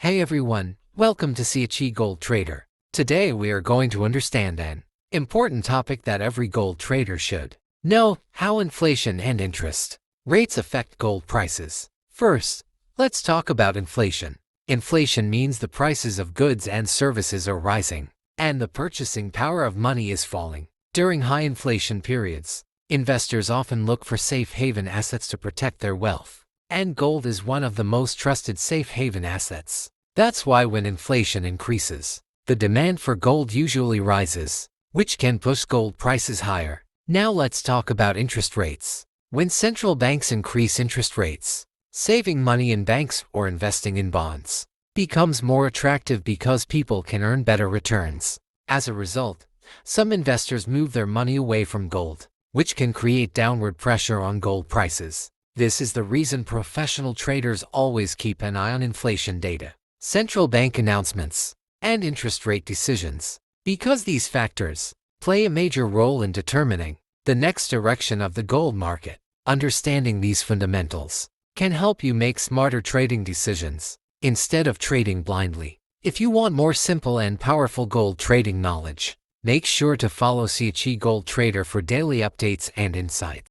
Hey everyone, welcome to CHE Gold Trader. Today we are going to understand an important topic that every gold trader should know: how inflation and interest rates affect gold prices. First, let's talk about inflation. Inflation means the prices of goods and services are rising, and the purchasing power of money is falling. During high inflation periods, investors often look for safe haven assets to protect their wealth, and gold is one of the most trusted safe haven assets. That's why when inflation increases, the demand for gold usually rises, which can push gold prices higher. Now let's talk about interest rates. When central banks increase interest rates, saving money in banks or investing in bonds becomes more attractive because people can earn better returns. As a result, some investors move their money away from gold, which can create downward pressure on gold prices. This is the reason professional traders always keep an eye on inflation data, central bank announcements, and interest rate decisions, because these factors play a major role in determining the next direction of the gold market. Understanding these fundamentals can help you make smarter trading decisions instead of trading blindly. If you want more simple and powerful gold trading knowledge, make sure to follow CHE Gold Trader for daily updates and insights.